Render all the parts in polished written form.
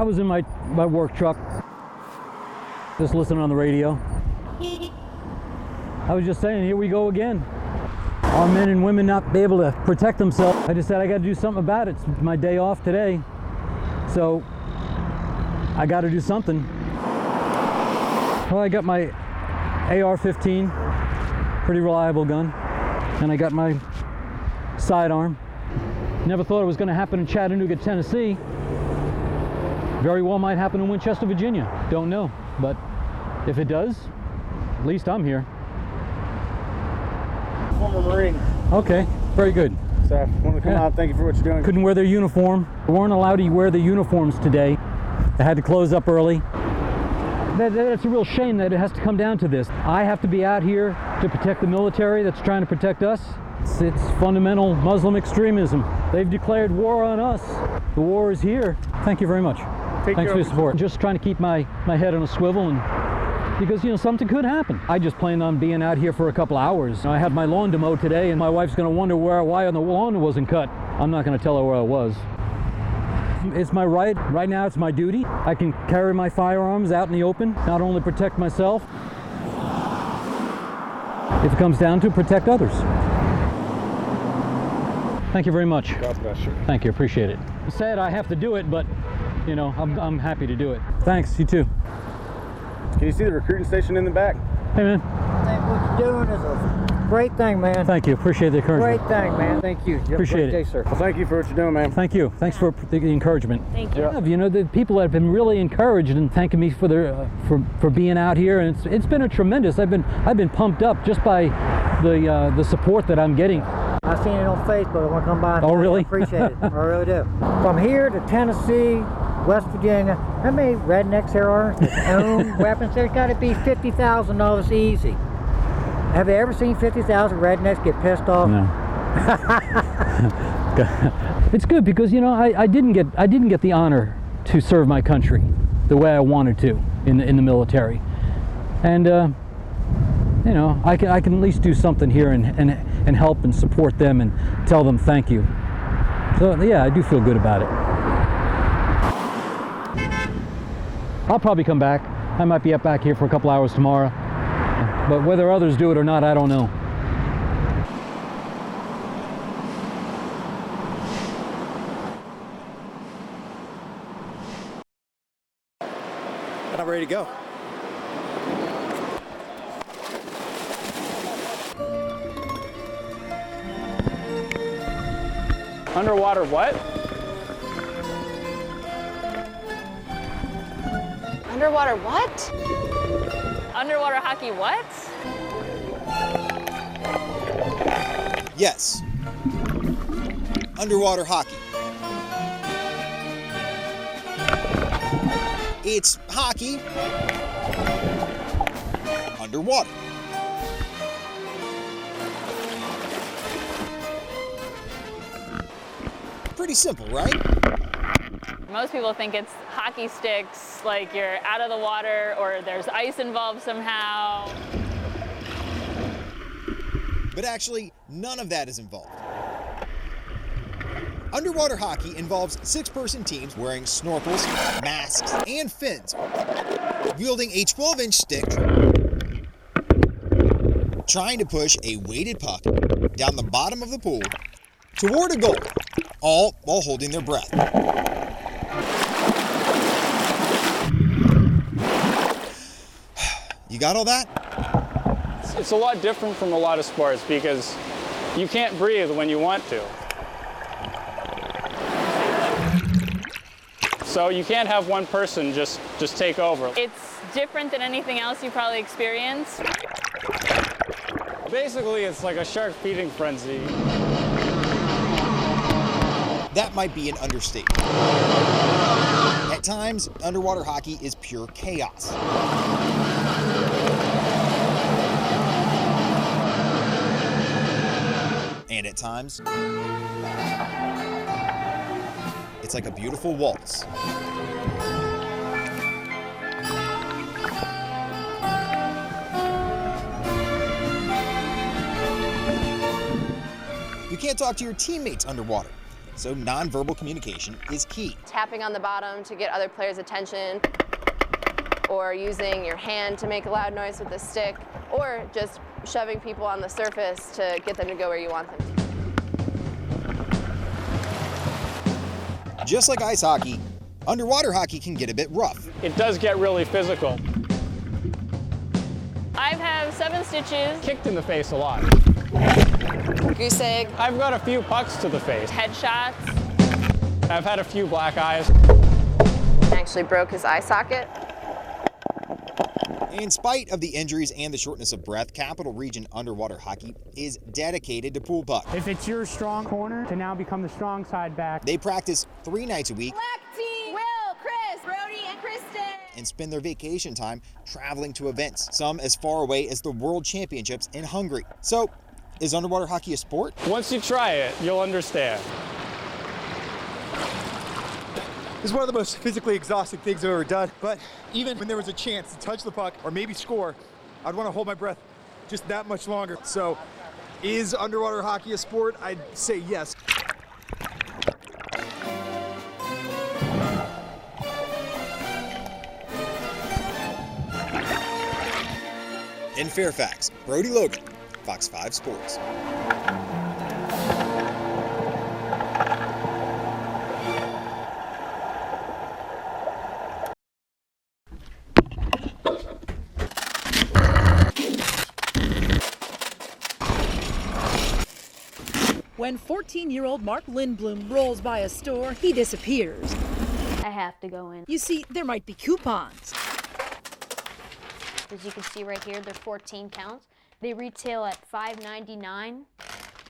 I was in my work truck, just listening on the radio. I was just saying, here we go again. Our men and women not be able to protect themselves. I just said I got to do something about it. It's my day off today, so I got to do something. Well, I got my AR-15, pretty reliable gun, and I got my sidearm. Never thought it was going to happen in Chattanooga, Tennessee. Very well might happen in Winchester, Virginia. Don't know, but if it does, at least I'm here. Former Marine. Okay, very good. So I want to come out and thank you for what you're doing. Couldn't wear their uniform. They weren't allowed to wear the uniforms today. They had to close up early. That's a real shame that it has to come down to this. I have to be out here to protect the military that's trying to protect us. It's fundamental Muslim extremism. They've declared war on us. The war is here. Thank you very much. Thanks for your support. Just trying to keep my head on a swivel, and because, you know, something could happen. I just planned on being out here for a couple hours. I had my lawn to mow today, and my wife's going to wonder why the lawn wasn't cut. I'm not going to tell her where I was. It's my right. Right now it's my duty. I can carry my firearms out in the open, not only protect myself, if it comes down to protect others. Thank you very much. God bless you. Thank you, appreciate it. Sad I have to do it, but you know, I'm happy to do it. Thanks, you too. Can you see the recruiting station in the back? Hey man. I think what you're doing is a great thing, man. Thank you, appreciate the encouragement. Great thing, man. Thank you. You have a Appreciate great it. day, sir. Well, thank you for what you're doing, man. Thank you. Thanks for the encouragement. Thank you. Yeah. You know, the people have been really encouraged and thanking me for their for being out here, and it's been a tremendous. I've been pumped up just by the support that I'm getting. I seen it on Facebook. I want to come by and Oh, really? I appreciate it. I really do. From here to Tennessee, West Virginia, how many rednecks there are that own weapons? There's got to be 50,000 of us easy. Have you ever seen 50,000 rednecks get pissed off? No. It's good because, you know, I didn't get the honor to serve my country the way I wanted to in the military, and you know, I can at least do something here and help and support them and tell them thank you. So yeah, I do feel good about it. I'll probably come back. I might be back here for a couple hours tomorrow, but whether others do it or not, I don't know. And I'm ready to go. Underwater what? Underwater what? Underwater hockey what? Yes. Underwater hockey. It's hockey underwater. Pretty simple, right? Most people think it's hockey sticks, like you're out of the water or there's ice involved somehow. But actually, none of that is involved. Underwater hockey involves 6-person teams wearing snorkels, masks, and fins, wielding a 12-inch stick, trying to push a weighted puck down the bottom of the pool toward a goal, all while holding their breath. You got all that? It's a lot different from a lot of sports because you can't breathe when you want to. So you can't have one person just take over. It's different than anything else you probably experienced. Basically, it's like a shark feeding frenzy. That might be an understatement. At times, underwater hockey is pure chaos. And at times, it's like a beautiful waltz. You can't talk to your teammates underwater. so nonverbal communication is key. Tapping on the bottom to get other players' attention, or using your hand to make a loud noise with the stick, or just shoving people on the surface to get them to go where you want them to. Just like ice hockey, underwater hockey can get a bit rough. It does get really physical. I've had 7 stitches, Kicked in the face a lot. Goose egg. I've got a few pucks to the face. headshots. I've had a few black eyes. Actually broke his eye socket. In spite of the injuries and the shortness of breath, Capital Region Underwater Hockey is dedicated to pool puck. If it's your strong corner, to now become the strong side back. They practice 3 nights a week Black team, Will, Chris, Brody, and Kristen. and spend their vacation time traveling to events, some as far away as the World Championships in Hungary. So, is underwater hockey a sport? Once you try it, you'll understand. This is one of the most physically exhausting things I've ever done, but even when there was a chance to touch the puck or maybe score, I'd want to hold my breath just that much longer. So, is underwater hockey a sport? I'd say yes. In Fairfax, Brody Logan, Fox 5 Sports. When 14-year-old Mark Lindblom rolls by a store, he disappears. I have to go in. You see, there might be coupons. As you can see right here, they're 14 counts. They retail at $5.99.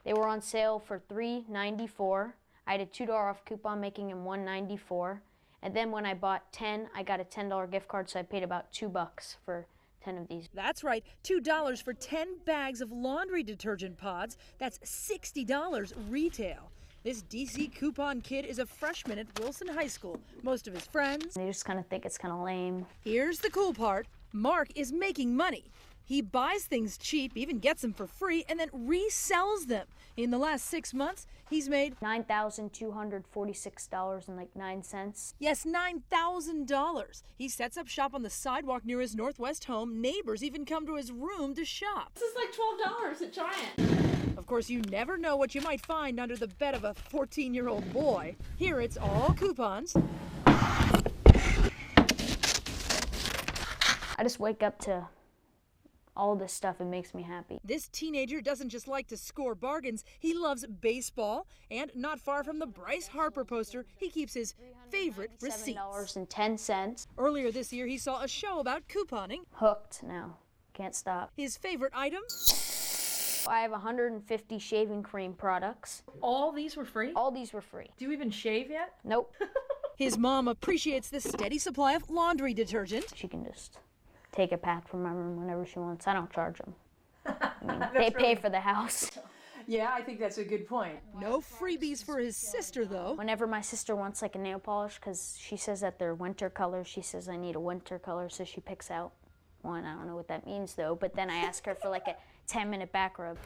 They were on sale for $3.94. I had a $2 off coupon, making them $1.94. And then when I bought 10, I got a $10 gift card, so I paid about $2 for 10 of these. That's right, $2 for 10 bags of laundry detergent pods. That's $60 retail. This DC coupon kid is a freshman at Wilson High School. Most of his friends... They just kind of think it's kind of lame. Here's the cool part. Mark is making money. He buys things cheap, even gets them for free, and then resells them. In the last 6 months, he's made $9,246.09. Yes, $9,000. He sets up shop on the sidewalk near his Northwest home. Neighbors even come to his room to shop. This is like $12 at Giant. Of course, you never know what you might find under the bed of a 14-year-old boy. Here, it's all coupons. I just wake up to all this stuff. It makes me happy. This teenager doesn't just like to score bargains. He loves baseball, and not far from the Bryce Harper poster, he keeps his favorite receipts. $7.10. Earlier this year, he saw a show about couponing. Hooked now. Can't stop. His favorite item? I have 150 shaving cream products. All these were free? All these were free. Do you even shave yet? Nope. His mom appreciates the steady supply of laundry detergent. She can just take a pack from my room whenever she wants. I don't charge them. I mean, they pay for the house. Yeah, I think that's a good point. No freebies for his sister, though. Whenever my sister wants like a nail polish, because she says that they're winter colors, she says I need a winter color, so she picks out one. I don't know what that means, though, but then I ask her for like a 10-minute back rub.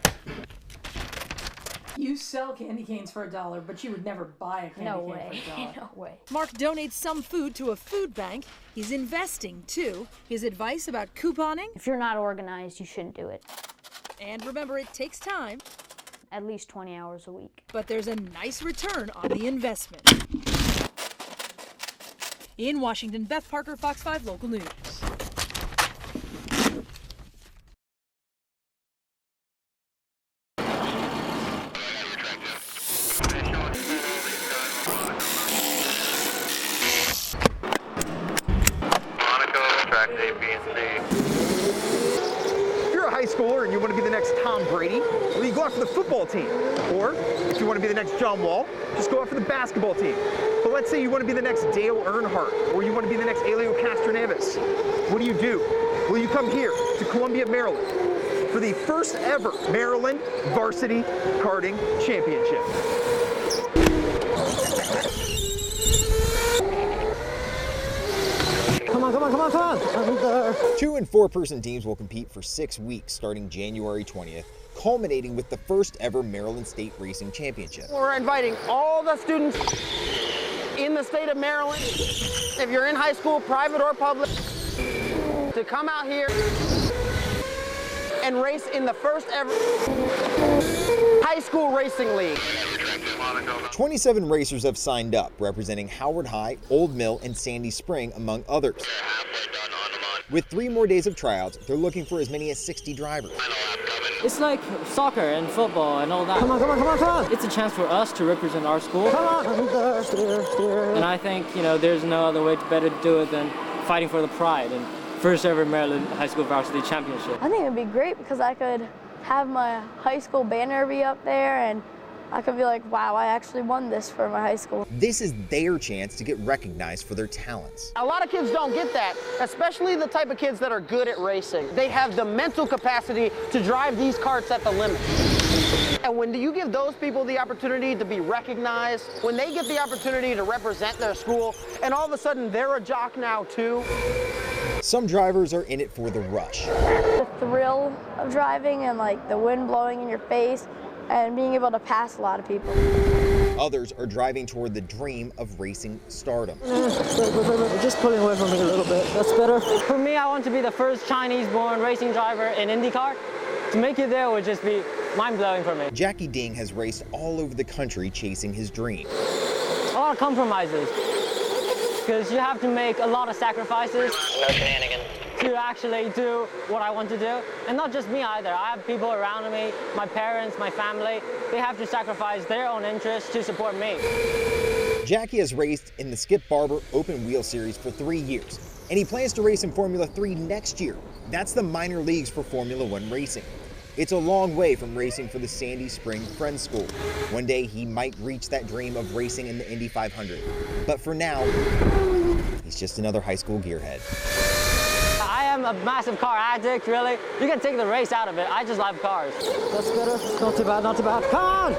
You sell candy canes for $1, but you would never buy a candy cane for $1. No way. Mark donates some food to a food bank. He's investing, too. His advice about couponing? If you're not organized, you shouldn't do it. And remember, it takes time. At least 20 hours a week. But there's a nice return on the investment. In Washington, Beth Parker, Fox 5 Local News. Schooler and you want to be the next Tom Brady, well, you go after the football team. Or if you want to be the next John Wall, just go after the basketball team. But let's say you want to be the next Dale Earnhardt, or you want to be the next Elio Castroneves. What do? Well, you come here to Columbia, Maryland for the first ever Maryland Varsity Karting Championship. Come on. 2- and 4-person teams will compete for 6 weeks starting January 20th, culminating with the first ever Maryland State Racing Championship. We're inviting all the students in the state of Maryland, if you're in high school, private or public, to come out here and race in the first ever high school racing league. 27 racers have signed up, representing Howard High, Old Mill, and Sandy Spring, among others. With 3 more days of tryouts, they're looking for as many as 60 drivers. It's like soccer and football and all that. Come on, come on, come on, come on. It's a chance for us to represent our school. Come on. And I think, there's no other way to better do it than fighting for the pride and first ever Maryland High School Varsity Championship. I think it'd be great because I could have my high school banner be up there and I could be like, wow, I actually won this for my high school. This is their chance to get recognized for their talents. A lot of kids don't get that, especially the type of kids that are good at racing. They have the mental capacity to drive these karts at the limit. And when you give those people the opportunity to be recognized, when they get the opportunity to represent their school, and all of a sudden they're a jock now too. Some drivers are in it for the rush. The thrill of driving and like the wind blowing in your face and being able to pass a lot of people. Others are driving toward the dream of racing stardom. Just pulling away from me a little bit. That's better. For me, I want to be the first Chinese-born racing driver in IndyCar. To make it there would just be mind-blowing for me. Jackie Ding has raced all over the country chasing his dream. A lot of compromises, because you have to make a lot of sacrifices. No shenanigans. To actually do what I want to do. And not just me either. I have people around me, my parents, my family. They have to sacrifice their own interests to support me. Jackie has raced in the Skip Barber Open Wheel Series for 3 years, and he plans to race in Formula 3 next year. That's the minor leagues for Formula 1 racing. It's a long way from racing for the Sandy Spring Friends School. One day he might reach that dream of racing in the Indy 500. But for now, he's just another high school gearhead. I am a massive car addict, really. You can take the race out of it. I just love cars. That's better. Not too bad, not too bad. Come on!